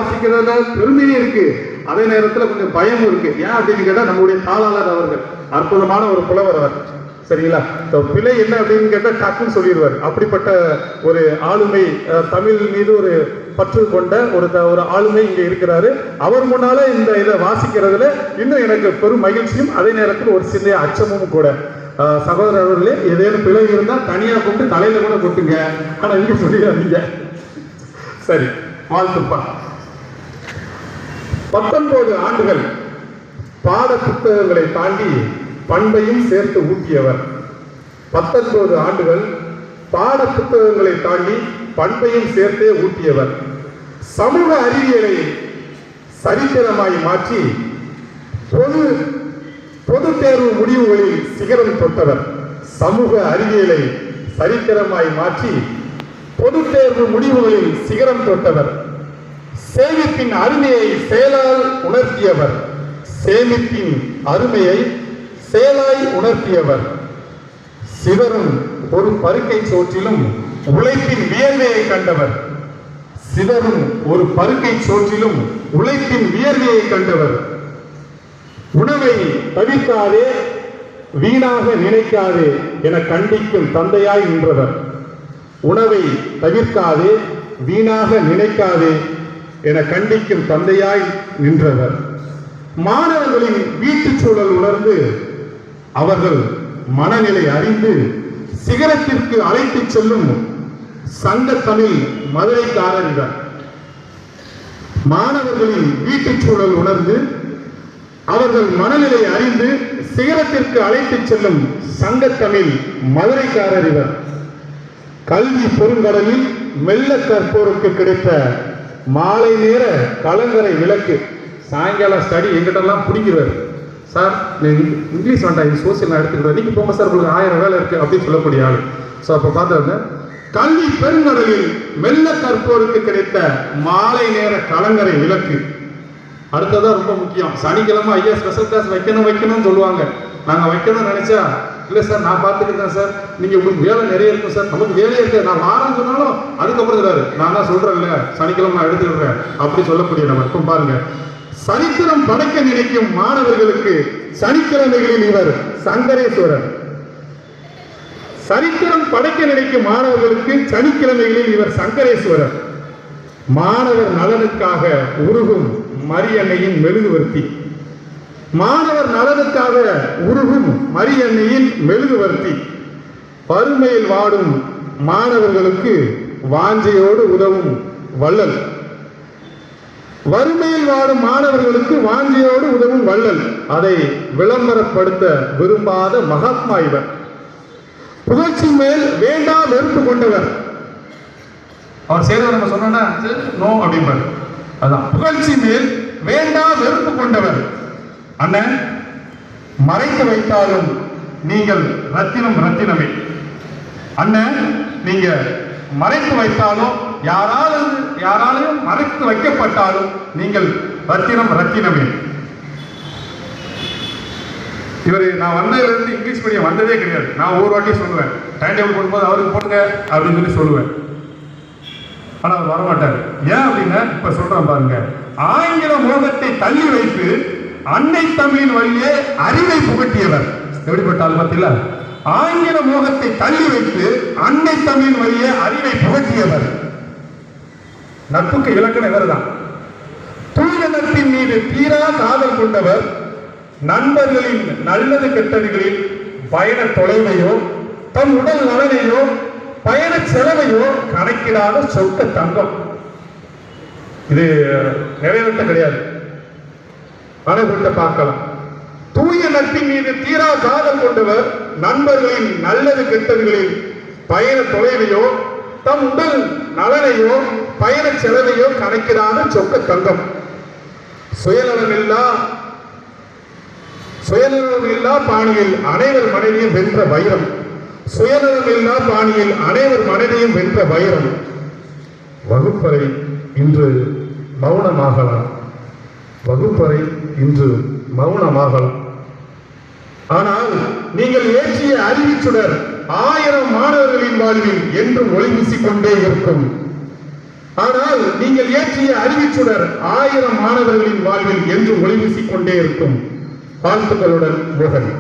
வாசிக்கிறதுல பெருமையும் இருக்கு, அதே நேரத்தில் கொஞ்சம் பயமும் இருக்கு. ஏன் அப்படின்னு கேட்டால் நம்முடைய தாளாளர் அவர்கள் அற்புதமான ஒரு புலவர் அவர், சரிங்களா? பிழை என்ன அப்படின்னு கேட்டால் டக்குன்னு சொல்லிடுவார். அப்படிப்பட்ட ஒரு ஆளுமை, தமிழ் மீது ஒரு பற்று கொண்ட ஒரு ஆளுமை இங்கே இருக்கிறாரு. அவர் முன்னால இந்த இதை வாசிக்கிறதுல இன்னும் எனக்கு பெரும் மகிழ்ச்சியும் அதே நேரத்தில் ஒரு சின்ன அச்சமும் கூட. சகோதரர்களே, ஏதேனும் பிழை இருந்தால் தனியாக கூப்பிட்டு தலையில கூட கொட்டுங்க, ஆனால் இங்கே சொல்லிடாதீங்க. சரி, வாழ்த்துப்பா. 19 ஆண்டுகள் பாட புத்தகங்களை தாண்டி பண்பையும் சேர்த்து ஊட்டியவர். 19 ஆண்டுகள் பாட புத்தகங்களை தாண்டி பண்பையும் சேர்த்தே ஊட்டியவர். சமூக அறிவியலை சரித்திரமாய் மாற்றி பொது தேர்வு முடிவுகளில் சிகரம் தொட்டவர். சமூக அறிவியலை சரித்திரமாய் மாற்றி பொது தேர்வு முடிவுகளில் சிகரம் தொட்டவர். சேமிப்பின் அருமையை செயலால் உணர்த்தியவர். சேமிப்பின் அருமையை செயலாய் உணர்த்தியவர். சிதறும் ஒரு பருக்கை சோற்றிலும் உழைப்பின் வியர்வையை கண்டவர். சிதறும் ஒரு பருக்கை சோற்றிலும் உழைப்பின் வியர்வையை கண்டவர். உணவை தவிர்க்காதே, வீணாக நினைக்காதே என கண்டிக்கும் தந்தையாய் நின்றவர். உணவை தவிர்க்காதே, வீணாக நினைக்காதே என கண்டிக்கும் தந்தையாய் நின்றவர். மாணவர்களின் வீட்டு சூழல் உணர்ந்து அவர்கள் மனநிலை அறிந்து சிகரத்திற்கு அழைத்து செல்லும் சங்க தமிழ் மதுரைக்காரர் இவர். மாணவர்களின் வீட்டு சூழல் உணர்ந்து அவர்கள் மனநிலை அறிந்து சிகரத்திற்கு அழைத்து செல்லும் சங்க தமிழ் மதுரைக்காரர் இவர். கல்வி பெருங்கடலில் மெல்ல கற்போருக்கு கிடைத்த மாலை நேர கலங்கரை விளக்கு. சாயங்காலம் ஸ்டடி எங்கிட்டலாம் பிடிக்கிறார். சார் இங்கிலீஷ் வேண்டாம், சோசியல் நான் எடுத்துக்கிறேன், நீங்கள் போங்க சார், உங்களுக்கு 1000 வேலை இருக்குது அப்படின்னு சொல்லக்கூடிய ஆள். ஸோ அப்போ பார்த்தா கல்வி பெருங்கடலில் மெல்ல கற்போருக்கு கிடைத்த மாலை நேர கலங்கரை விளக்கு. அடுத்ததான் ரொம்ப முக்கியம். சனிக்கிழமை ஐயா ஸ்பெஷல் கிளாஸ் வைக்கணும்னு சொல்லுவாங்க. நாங்கள் வைக்கணும்னு நினைச்சா, இல்லை சார் நான் பார்த்துக்கிட்டேன் சார், நீங்கள் உங்களுக்கு வேலை நிறைய இருக்கும் சார், நமக்கு வேலையே இருக்கு, நான் வாரம் சொன்னாலும் அதுக்கப்புறம் சொல்றாரு, நான் தான் சொல்றேன்ல சனிக்கிழமை நான் எடுத்துக்கிறேன் அப்படி சொல்லக்கூடிய நம்ம இப்போ பாருங்க. சரித்திரம் படைக்க நினைக்கும் மாணவர்களுக்கு சனிக்கிழமைகளில் இவர் சங்கரேஸ்வரர். சரித்திரம் படைக்க நினைக்கும் மாணவர்களுக்கு சனிக்கிழமைகளில் இவர் சங்கரேஸ்வரர். மாணவர் நலனுக்காக உருகும் மரியன்னையின் மெழுகுவர்த்தி. மாணவர் நலனுக்காக உருகும் மரியன்னையின் மெழுகுவர்த்தி. வறுமையில் வாடும் மாணவர்களுக்கு வாஞ்சையோடு உதவும் வள்ளல். வறுமையில் வாடும் மாணவர்களுக்கு வாஞ்சையோடு உதவும் வள்ளல். அதை விளம்பரப்படுத்த விரும்பாத மகாத்மா இவர். புகழ்ச்சி மேல் வேண்டா வெறுப்பு கொண்டவர். அவர் செய்யறத நம்ம சொன்னா நோ அப்படிம்பார். அதான் புகழ்ச்சி மேல் வேண்டா வெறுப்பு கொண்டவர். அண்ணன், மறைத்து வைத்தாலும் நீங்கள் ரத்தினமே. அண்ணன், நீங்க மறைத்து வைத்தாலும் யாராலையும் மறைத்து வைக்கப்பட்டாலும் நீங்கள் ரத்தினமே. இவர் நான் வந்ததுலேருந்து இங்கிலீஷ் மீடியம் வந்ததே கிடையாது. நான் ஒரு வாட்டி சொல்லுவேன், டைம் டேபிள் போடும்போது அவருக்கு போடுங்க அப்படின்னு சொல்லி சொல்லுவேன். ஆனால் அவர் வரமாட்டார். ஏன் அப்படின்னா இப்ப சொல்றேன் பாருங்க. ஆங்கில மோகத்தை தள்ளி வைத்து அன்னை தமிழின் வழியே அறிவை புகட்டியவர். எப்படிப்பட்டால் பார்த்தீங்களா? ஆங்கில மோகத்தை தள்ளி வைத்து அன்னை தமிழின் வழியே அறிவை புகட்டியவர். நட்புக்கு இலக்கணம் இவர்தான். தூய நட்பின் மீது தீரா காதல் கொண்டவர். நண்பர்களின் நல்லது கெட்டதுகளில் பயண தொலைவையோ தம் உடல் நலனையோ பயண செலவையோ கணக்கிடாத சொத்த தங்கம். இது நிறைவேற்ற கிடையாது, பார்க்கலாம். தூய நட்பின் மீது தீரா காதல் கொண்டவர். நண்பர்களின் நல்லது கெட்டதுகளில் பயண தொலைவையோ தம் உடல் நலனையோ பயண செலவையோ கணக்கிடாத சொக்க தங்கம். சுயநலமில்லா பாணியில் அனைவர் மனைவியும் வென்ற வைரம். சுயநலமில்லா பாணியில் அனைவர் மனைவியும் வென்ற வைரம். வகுப்பறை இன்று மௌனமாகலாம். வகுப்பறை இன்று மௌனமாகலாம். ஆனால் நீங்கள் ஏற்றிய அறிவிச்சுடர் 1000 மாணவர்களின் வாழ்வில் என்றும் ஒளி வீசிக்கொண்டே இருக்கும். ஆனால் நீங்கள் ஏற்றிய அறிவிச்சுடர் 1000 மாணவர்களின் வாழ்வில் என்று ஒளி வீசிக் கொண்டே இருக்கும். வாழ்த்துக்களுடன் மோகன்.